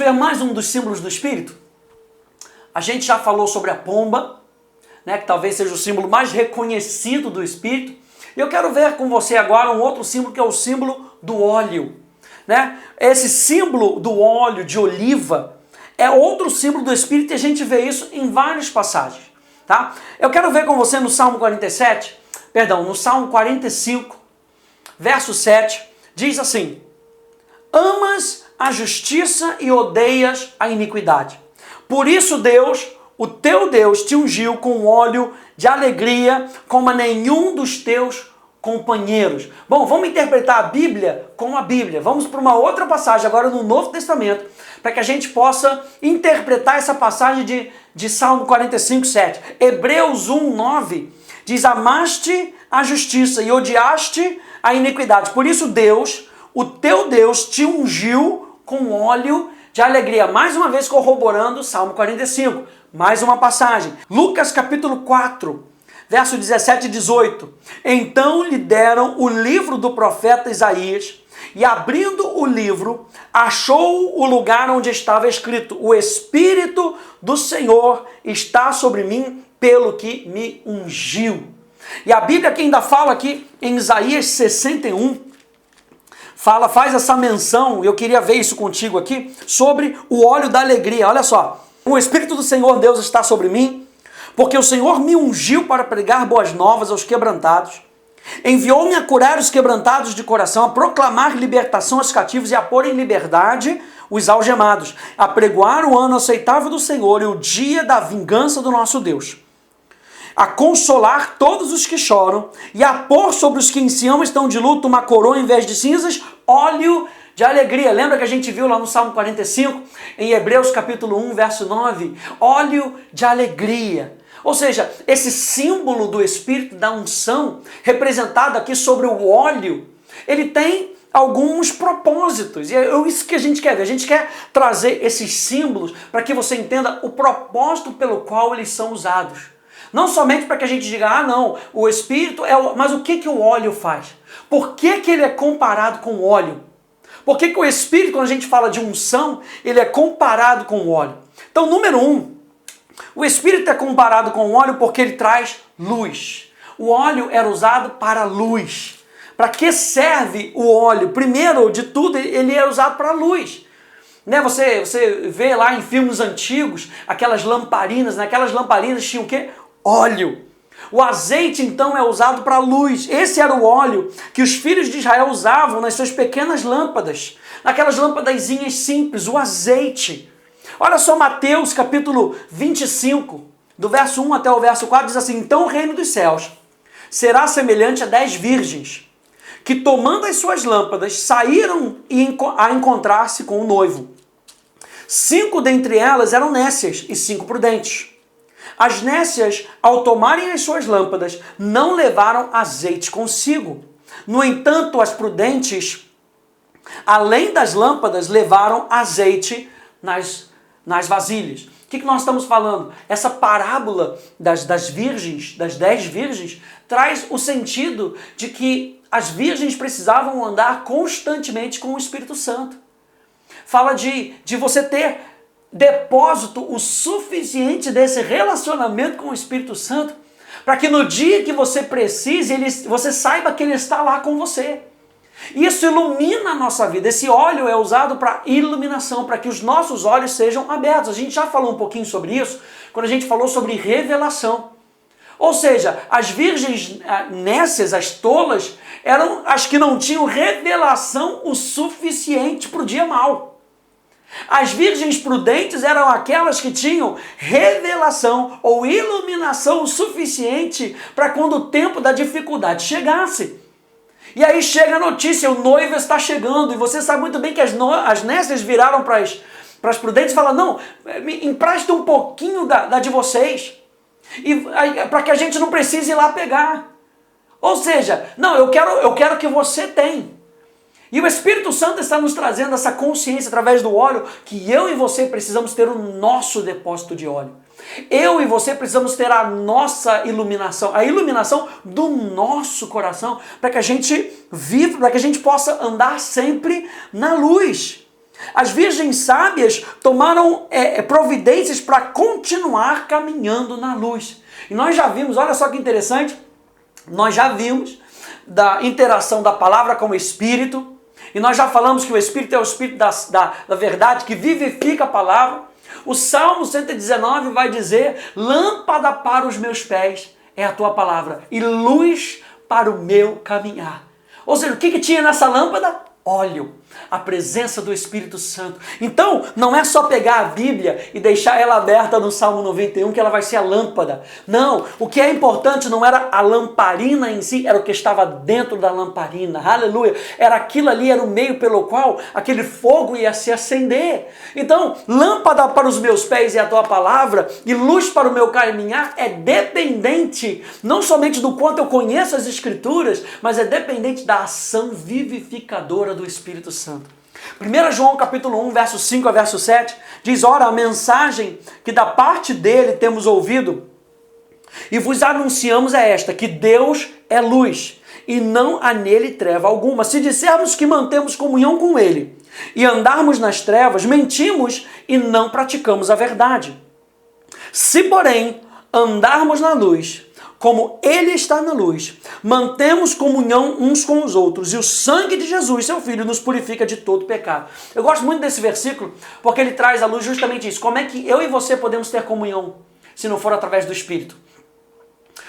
ver mais um dos símbolos do Espírito? A gente já falou sobre a pomba, né, que talvez seja o símbolo mais reconhecido do Espírito. E eu quero ver com você agora um outro símbolo, que é o símbolo do óleo. Né? Esse símbolo do óleo de oliva é outro símbolo do Espírito e a gente vê isso em várias passagens. Tá? Eu quero ver com você no Salmo 45, verso 7, diz assim: amas a justiça e odeias a iniquidade. Por isso Deus, o teu Deus, te ungiu com óleo de alegria como a nenhum dos teus companheiros. Bom, vamos interpretar a Bíblia como a Bíblia. Vamos para uma outra passagem agora no Novo Testamento, para que a gente possa interpretar essa passagem de Salmo 45, 7. Hebreus 1, 9 diz: amaste a justiça e odiaste a iniquidade. Por isso Deus, o teu Deus, te ungiu com óleo de alegria. Mais uma vez corroborando o Salmo 45. Mais uma passagem. Lucas capítulo 4, verso 17 e 18. Então lhe deram o livro do profeta Isaías, e abrindo o livro, achou o lugar onde estava escrito: o Espírito do Senhor está sobre mim, pelo que me ungiu. E a Bíblia que ainda fala aqui em Isaías 61, faz essa menção, eu queria ver isso contigo aqui, sobre o óleo da alegria. Olha só: o Espírito do Senhor Deus está sobre mim, porque o Senhor me ungiu para pregar boas novas aos quebrantados, enviou-me a curar os quebrantados de coração, a proclamar libertação aos cativos e a pôr em liberdade os algemados, a pregoar o ano aceitável do Senhor e o dia da vingança do nosso Deus, a consolar todos os que choram e a pôr sobre os que em Sião estão de luto uma coroa em vez de cinzas, óleo de alegria. Lembra que a gente viu lá no Salmo 45, em Hebreus capítulo 1, verso 9? Óleo de alegria. Ou seja, esse símbolo do Espírito da unção, representado aqui sobre o óleo, ele tem alguns propósitos. E é isso que a gente quer ver. A gente quer trazer esses símbolos para que você entenda o propósito pelo qual eles são usados. Não somente para que a gente diga: ah não, o Espírito é o... Mas o que o óleo faz? Por que ele é comparado com o óleo? Por que o Espírito, quando a gente fala de unção, ele é comparado com o óleo? Então, número 1, o Espírito é comparado com o óleo porque ele traz luz. O óleo era usado para luz. Para que serve o óleo? Primeiro de tudo, ele é usado para luz. Né? Você vê lá em filmes antigos, aquelas lamparinas, naquelas lamparinas tinham o quê? Óleo. O azeite, então, é usado para luz. Esse era o óleo que os filhos de Israel usavam nas suas pequenas lâmpadas, naquelas lâmpadazinhas simples, o azeite. Olha só Mateus capítulo 25, do verso 1 até o verso 4, diz assim: então o reino dos céus será semelhante a 10 virgens, que tomando as suas lâmpadas, saíram a encontrar-se com o noivo. 5 dentre elas eram nécias e 5 prudentes. As nécias, ao tomarem as suas lâmpadas, não levaram azeite consigo. No entanto, as prudentes, além das lâmpadas, levaram azeite nas vasilhas. O que nós estamos falando? Essa parábola das virgens, das 10 virgens, traz o sentido de que as virgens precisavam andar constantemente com o Espírito Santo. Fala de você ter depósito o suficiente desse relacionamento com o Espírito Santo, para que no dia que você precise, você saiba que ele está lá com você. Isso ilumina a nossa vida. Esse óleo é usado para iluminação, para que os nossos olhos sejam abertos. A gente já falou um pouquinho sobre isso, quando a gente falou sobre revelação. Ou seja, as virgens nécias, as tolas, eram as que não tinham revelação o suficiente para o dia mau. As virgens prudentes eram aquelas que tinham revelação ou iluminação o suficiente para quando o tempo da dificuldade chegasse. E aí chega a notícia: o noivo está chegando. E você sabe muito bem que as nécias viraram para as prudentes e falaram: não, me empresta um pouquinho da de vocês, para que a gente não precise ir lá pegar. Ou seja, não, eu quero que você tenha. E o Espírito Santo está nos trazendo essa consciência através do óleo, que eu e você precisamos ter o nosso depósito de óleo. Eu e você precisamos ter a nossa iluminação, a iluminação do nosso coração, para que a gente viva, para que a gente possa andar sempre na luz. As virgens sábias tomaram providências para continuar caminhando na luz. E nós já vimos, olha só que interessante, nós já vimos da interação da palavra com o Espírito, e nós já falamos que o Espírito é o Espírito da verdade, que vivifica a palavra. O Salmo 119 vai dizer: lâmpada para os meus pés é a tua palavra, e luz para o meu caminhar. Ou seja, o que tinha nessa lâmpada? Óleo, a presença do Espírito Santo. Então, não é só pegar a Bíblia e deixar ela aberta no Salmo 91 que ela vai ser a lâmpada. Não, o que é importante não era a lamparina em si, era o que estava dentro da lamparina. Aleluia! Era aquilo ali, era o meio pelo qual aquele fogo ia se acender. Então, lâmpada para os meus pés é a tua palavra e luz para o meu caminhar é dependente, não somente do quanto eu conheço as Escrituras, mas é dependente da ação vivificadora do Espírito Santo. 1 João capítulo 1, verso 5 a verso 7, diz: ora, a mensagem que da parte dele temos ouvido e vos anunciamos é esta, que Deus é luz e não há nele treva alguma. Se dissermos que mantemos comunhão com ele e andarmos nas trevas, mentimos e não praticamos a verdade. Se, porém, andarmos na luz, como ele está na luz, mantemos comunhão uns com os outros, e o sangue de Jesus, seu Filho, nos purifica de todo pecado. Eu gosto muito desse versículo, porque ele traz à luz justamente isso. Como é que eu e você podemos ter comunhão, se não for através do Espírito?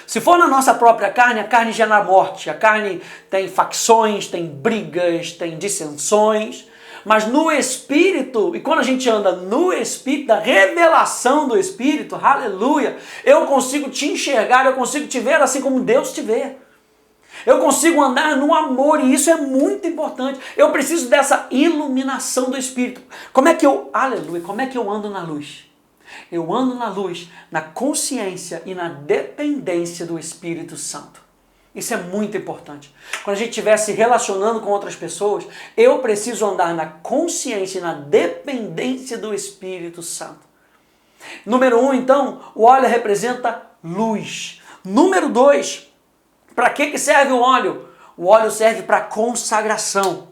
Se for na nossa própria carne, a carne gera morte. A carne tem facções, tem brigas, tem dissensões. Mas no Espírito, e quando a gente anda no Espírito, da revelação do Espírito, aleluia, eu consigo te enxergar, eu consigo te ver assim como Deus te vê. Eu consigo andar no amor, e isso é muito importante. Eu preciso dessa iluminação do Espírito. Como é que eu ando na luz? Eu ando na luz, na consciência e na dependência do Espírito Santo. Isso é muito importante. Quando a gente estiver se relacionando com outras pessoas, eu preciso andar na consciência e na dependência do Espírito Santo. Número 1, então, o óleo representa luz. Número 2, para que serve o óleo? O óleo serve para consagração.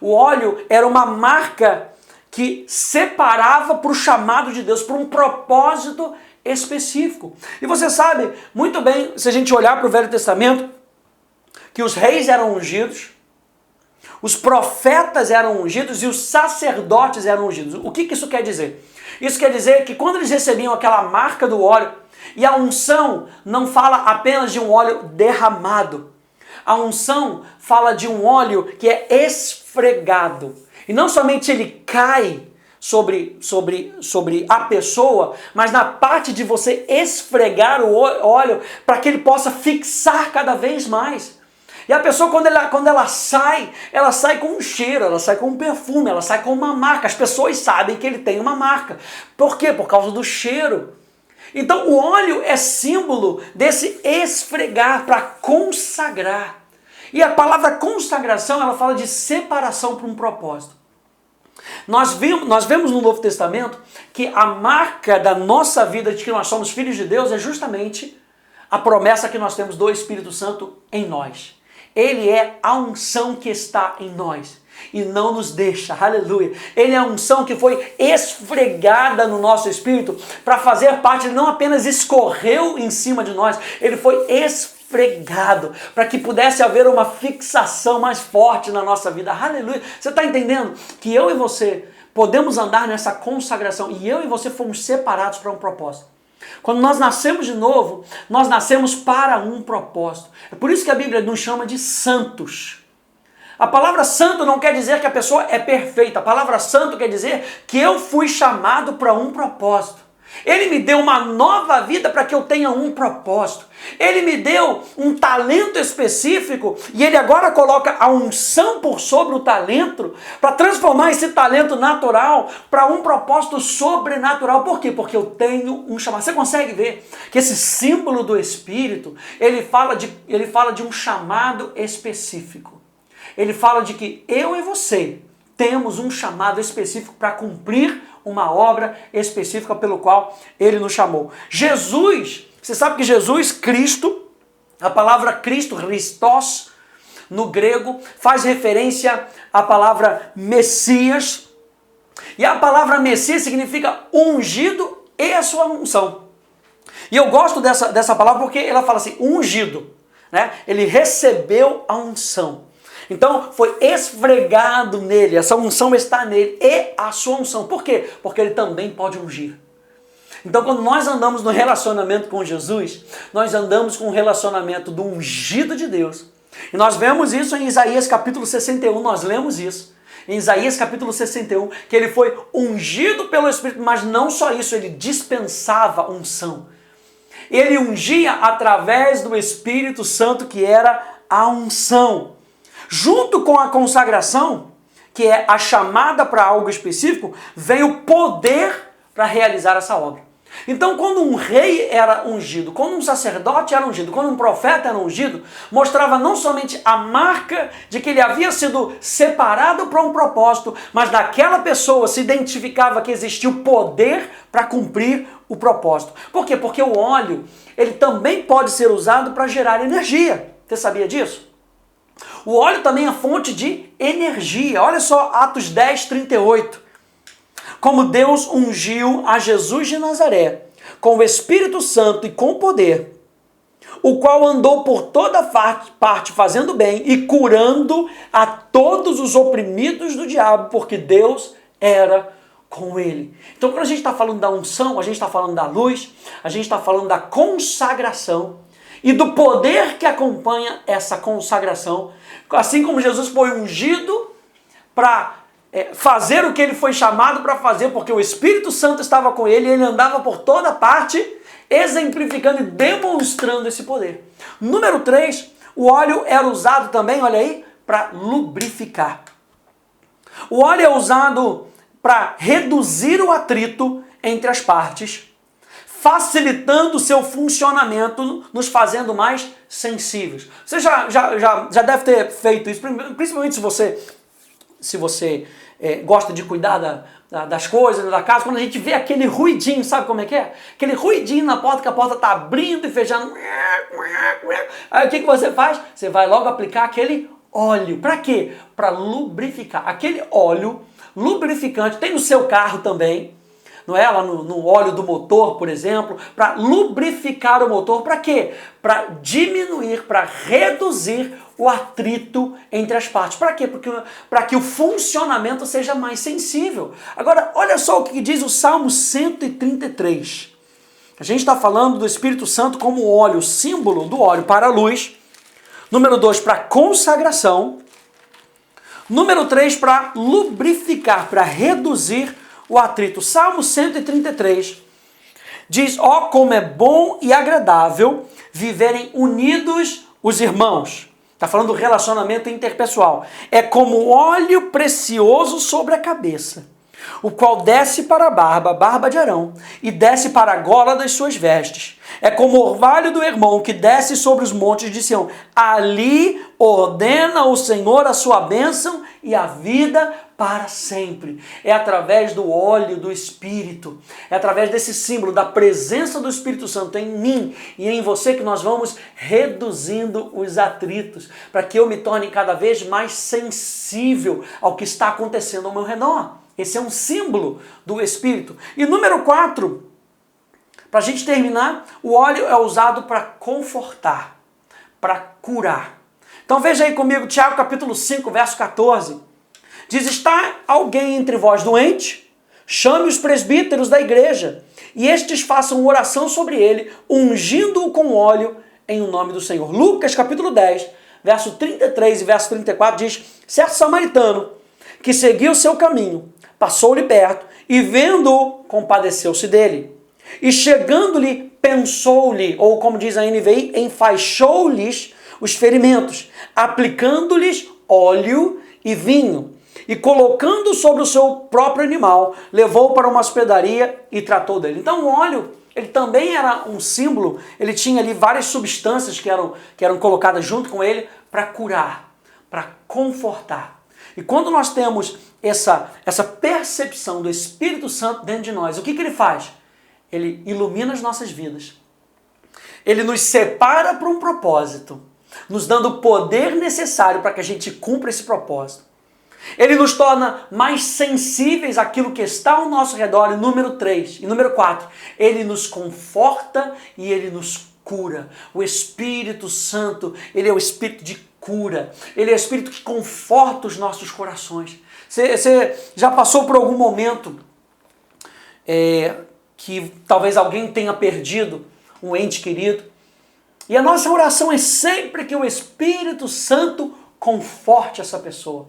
O óleo era uma marca que separava para o chamado de Deus, para um propósito específico. E você sabe muito bem, se a gente olhar para o Velho Testamento, que os reis eram ungidos, os profetas eram ungidos e os sacerdotes eram ungidos. O que isso quer dizer? Isso quer dizer que quando eles recebiam aquela marca do óleo, e a unção não fala apenas de um óleo derramado, a unção fala de um óleo que é esfregado. E não somente ele cai sobre a pessoa, mas na parte de você esfregar o óleo para que ele possa fixar cada vez mais. E a pessoa, quando ela sai com um cheiro, ela sai com um perfume, ela sai com uma marca. As pessoas sabem que ele tem uma marca. Por quê? Por causa do cheiro. Então o óleo é símbolo desse esfregar para consagrar. E a palavra consagração, ela fala de separação para um propósito. Nós vemos no Novo Testamento que a marca da nossa vida de que nós somos filhos de Deus é justamente a promessa que nós temos do Espírito Santo em nós. Ele é a unção que está em nós e não nos deixa, aleluia. Ele é a unção que foi esfregada no nosso espírito para fazer parte, ele não apenas escorreu em cima de nós, ele foi esfregado para que pudesse haver uma fixação mais forte na nossa vida, aleluia. Você está entendendo que eu e você podemos andar nessa consagração e eu e você fomos separados para um propósito. Quando nós nascemos de novo, nós nascemos para um propósito. É por isso que a Bíblia nos chama de santos. A palavra santo não quer dizer que a pessoa é perfeita. A palavra santo quer dizer que eu fui chamado para um propósito. Ele me deu uma nova vida para que eu tenha um propósito. Ele me deu um talento específico e ele agora coloca a unção por sobre o talento para transformar esse talento natural para um propósito sobrenatural. Por quê? Porque eu tenho um chamado. Você consegue ver que esse símbolo do Espírito, ele fala de um chamado específico. Ele fala de que eu e você temos um chamado específico para cumprir uma obra específica pelo qual ele nos chamou. Jesus, você sabe que Jesus, Cristo, a palavra Cristo, Christos, no grego, faz referência à palavra Messias, E a palavra Messias significa ungido e a sua unção. E eu gosto dessa palavra porque ela fala assim, ungido, né? Ele recebeu a unção. Então foi esfregado nele, essa unção está nele e a sua unção. Por quê? Porque ele também pode ungir. Então quando nós andamos no relacionamento com Jesus, nós andamos com o relacionamento do ungido de Deus. E nós vemos isso em Isaías capítulo 61, nós lemos isso. Em Isaías capítulo 61, que ele foi ungido pelo Espírito, mas não só isso, ele dispensava unção. Ele ungia através do Espírito Santo, que era a unção. Junto com a consagração, que é a chamada para algo específico, vem o poder para realizar essa obra. Então, quando um rei era ungido, quando um sacerdote era ungido, quando um profeta era ungido, mostrava não somente a marca de que ele havia sido separado para um propósito, mas daquela pessoa se identificava que existia o poder para cumprir o propósito. Por quê? Porque o óleo, ele também pode ser usado para gerar energia. Você sabia disso? O óleo também é fonte de energia. Olha só Atos 10, 38. Como Deus ungiu a Jesus de Nazaré com o Espírito Santo e com poder, o qual andou por toda parte fazendo bem e curando a todos os oprimidos do diabo, porque Deus era com ele. Então quando a gente está falando da unção, a gente está falando da luz, a gente está falando da consagração e do poder que acompanha essa consagração. Assim como Jesus foi ungido para fazer o que ele foi chamado para fazer, porque o Espírito Santo estava com ele e ele andava por toda parte, exemplificando e demonstrando esse poder. Número 3, o óleo era usado também, olha aí, para lubrificar. O óleo é usado para reduzir o atrito entre as partes, facilitando o seu funcionamento, nos fazendo mais sensíveis. Você já deve ter feito isso, principalmente se você gosta de cuidar das coisas, da casa, quando a gente vê aquele ruidinho, sabe como é que é? Aquele ruidinho na porta, que a porta está abrindo e fechando. Aí o que você faz? Você vai logo aplicar aquele óleo. Para quê? Para lubrificar. Aquele óleo lubrificante, tem no seu carro também, não é? Lá no óleo do motor, por exemplo, para lubrificar o motor. Para quê? Para diminuir, para reduzir o atrito entre as partes. Para quê? Para que o funcionamento seja mais sensível. Agora, olha só o que diz o Salmo 133. A gente está falando do Espírito Santo como óleo, símbolo do óleo para a luz. Número 2, para consagração. Número 3, para lubrificar, para reduzir o atrito. Salmo 133 diz, ó, como é bom e agradável viverem unidos os irmãos. Está falando do relacionamento interpessoal. É como óleo precioso sobre a cabeça, o qual desce para a barba de Arão, e desce para a gola das suas vestes. É como o orvalho do Hermon, que desce sobre os montes de Sião. Ali ordena o Senhor a sua bênção e a vida para sempre. É através do óleo do Espírito, é através desse símbolo da presença do Espírito Santo em mim e em você que nós vamos reduzindo os atritos, para que eu me torne cada vez mais sensível ao que está acontecendo ao meu redor. Esse é um símbolo do Espírito. E número 4, para a gente terminar, o óleo é usado para confortar, para curar. Então veja aí comigo, Tiago capítulo 5, verso 14. Diz, está alguém entre vós doente? Chame os presbíteros da igreja, e estes façam oração sobre ele, ungindo-o com óleo em nome do Senhor. Lucas capítulo 10, verso 33 e verso 34 diz, certo samaritano que seguiu o seu caminho, passou-lhe perto e vendo-o, compadeceu-se dele. E chegando-lhe, pensou-lhe, ou como diz a NVI, enfaixou-lhes os ferimentos, aplicando-lhes óleo e vinho. E colocando sobre o seu próprio animal, levou para uma hospedaria e tratou dele. Então o óleo, ele também era um símbolo, ele tinha ali várias substâncias que eram colocadas junto com ele para curar, para confortar. E quando nós temos essa percepção do Espírito Santo dentro de nós, o que ele faz? Ele ilumina as nossas vidas. Ele nos separa para um propósito, nos dando o poder necessário para que a gente cumpra esse propósito. Ele nos torna mais sensíveis àquilo que está ao nosso redor. E número 3. E número 4. Ele nos conforta e ele nos cura. O Espírito Santo, ele é o Espírito de cura. Ele é o Espírito que conforta os nossos corações. Você já passou por algum momento que talvez alguém tenha perdido um ente querido? E a nossa oração é sempre que o Espírito Santo conforte essa pessoa.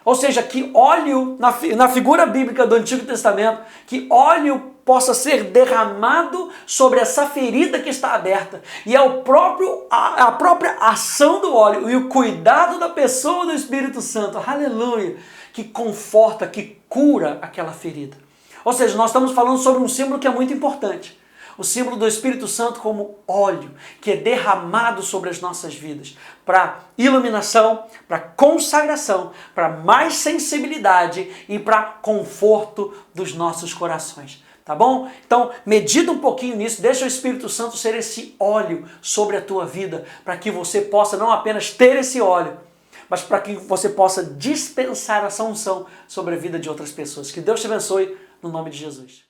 Ou seja, que óleo, na figura bíblica do Antigo Testamento, que óleo possa ser derramado sobre essa ferida que está aberta. E é a própria ação do óleo e o cuidado da pessoa do Espírito Santo, aleluia, que conforta, que cura aquela ferida. Ou seja, nós estamos falando sobre um símbolo que é muito importante. O símbolo do Espírito Santo como óleo, que é derramado sobre as nossas vidas, para iluminação, para consagração, para mais sensibilidade e para conforto dos nossos corações. Tá bom? Então, medita um pouquinho nisso, deixa o Espírito Santo ser esse óleo sobre a tua vida, para que você possa não apenas ter esse óleo, mas para que você possa dispensar essa unção sobre a vida de outras pessoas. Que Deus te abençoe, no nome de Jesus.